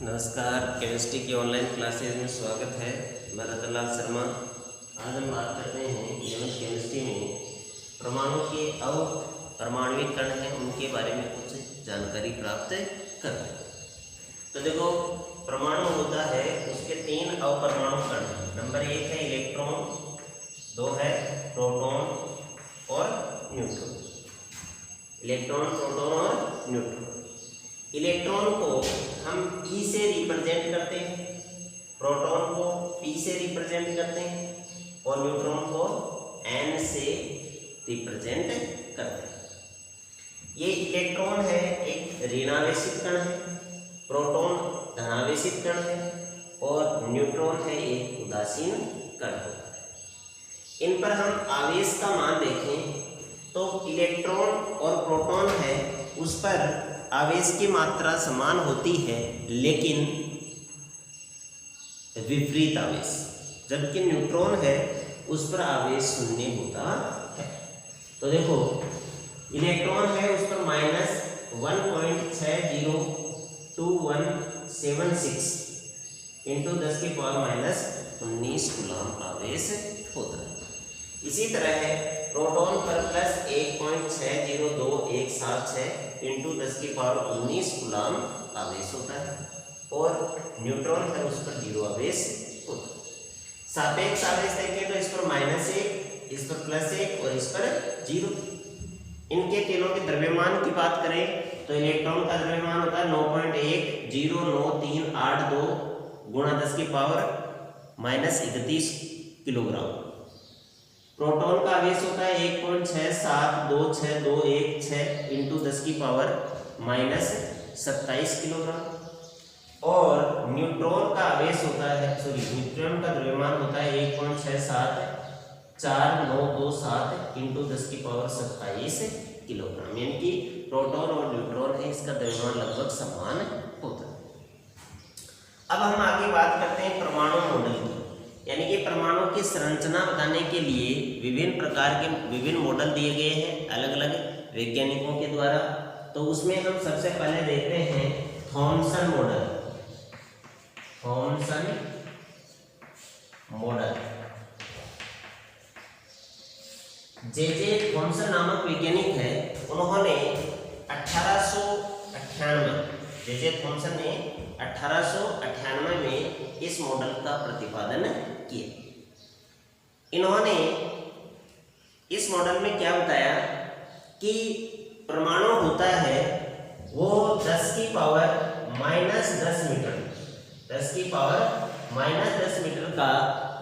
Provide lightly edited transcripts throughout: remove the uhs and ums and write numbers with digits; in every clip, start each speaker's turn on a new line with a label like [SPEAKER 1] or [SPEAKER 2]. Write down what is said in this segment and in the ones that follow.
[SPEAKER 1] नमस्कार, केमिस्ट्री की online classes में स्वागत है। मैं रतनलाल शर्मा। आज हम बात करते हैं 11th केमिस्ट्री में परमाणु के परमाणविक कण हैं, उनके बारे में कुछ जानकारी प्राप्त करते हैं। तो देखो, परमाणु होता है, उसके 3 अवपरमाणु कण हैं। नंबर 1 है इलेक्ट्रॉन, 2 है प्रोटॉन और न्यूट्रॉन। इलेक्ट्रॉन, प्रोटॉन और न्यूट्रॉन। इलेक्ट्रॉन को हम E से रिप्रेजेंट करते हैं, प्रोटॉन को P से रिप्रेजेंट करते हैं और न्यूट्रॉन को N से रिप्रेजेंट करते हैं। ये इलेक्ट्रॉन है एक ऋणावेशित कण है, प्रोटॉन धनावेशित कण है और न्यूट्रॉन है एक उदासीन कण होता है। इन पर हम आवेश का मान देखें तो इलेक्ट्रॉन और प्रोटॉन है, उस पर आवेश की मात्रा समान होती है, लेकिन विपरीत आवेश। जबकि न्यूट्रॉन है, उस पर आवेश शून्य होता है। तो देखो, इलेक्ट्रॉन है, उस पर -1.602176 इंटू 10⁻⁻19 कूलम आवेश होता है। इसी तरह है प्रोटॉन पर +1.602176 इंटू 10⁻19 कूलम आवेश होता है और न्यूट्रॉन है, उस पर 0 आवेश होता है। सापेक्ष आवेश देखें तो इस पर -1, इस पर +1 और इस पर 0। इनके तीनों के द्रव्यमान की बात करें तो इलेक्ट्रॉन का द्रव्यमान होता है 9.109382 गुणा 10⁻31 किलोग्राम। प्रोटॉन का आवेश होता है 1.672621 इंटू 10⁻27 किलोग्राम और न्यूट्रॉन का आवेश होता है, न्यूट्रॉन का द्रव्यमान होता है 1.674927 इंटू 10⁻27 किलोग्राम। यानी कि प्रोटॉन और न्यूट्रॉन है, इसका द्रव्यमान लगभग समान होता है। अब हम आगे बात करते हैं परमाणु मॉडल की, यानी कि परमाणु की संरचना बताने के लिए विभिन्न प्रकार के विभिन्न मॉडल दिए गए हैं अलग अलग वैज्ञानिकों के द्वारा। तो उसमें हम सबसे पहले देखते हैं Thompson model. Thompson model J Thomson नामक वैज्ञानिक है, उन्होंने 1898 जे थॉमसन ने 1898 में इस मॉडल का प्रतिपादन किया। इन्होंने इस मॉडल में क्या बताया कि परमाणु होता है वो 10⁻−10 मीटर 10⁻−10 मीटर का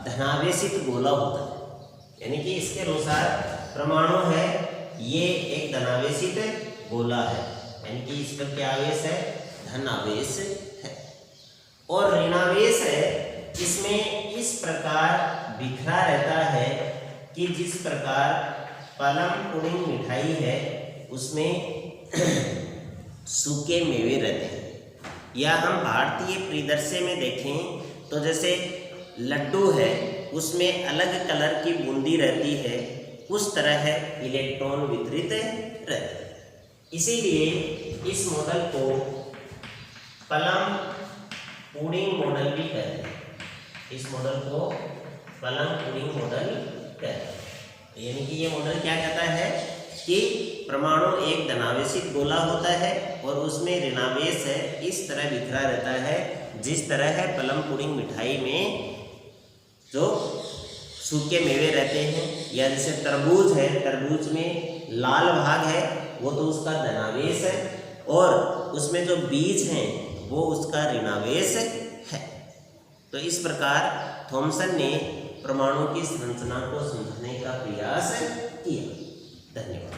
[SPEAKER 1] धनावेशित गोला होता है। यानी कि इसके अनुसार परमाणु है ये एक धनावेशित गोला है, यानी कि इस पर क्या आवेश है, धनावेश है। और ऋणावेश है, इसमें इस प्रकार बिखरा रहता है कि जिस प्रकार पलम पुडिंग मिठाई है उसमें सूखे मेवे रहते हैं, या हम भारतीय परिदृश्य में देखें तो जैसे लड्डू है उसमें अलग कलर की बूंदी रहती है, उस तरह है इलेक्ट्रॉन वितरित रहते हैं। इसीलिए इस मॉडल को पलम पुडिंग मॉडल भी कहते हैं। इस मॉडल को पलम पुडिंग मॉडल कहते हैं। यानी कि ये मॉडल क्या कहता है कि परमाणु एक धनावेशित गोला होता है और उसमें ऋणावेश है इस तरह बिखरा रहता है जिस तरह है पलम पुडिंग मिठाई में जो सूखे मेवे रहते हैं, या जैसे तरबूज है, तरबूज में लाल भाग है वो तो उसका धनावेश है और उसमें जो बीज हैं वो उसका ऋणावेश है। तो इस प्रकार थॉमसन ने परमाणु की संरचना को समझने का प्रयास किया। धन्यवाद।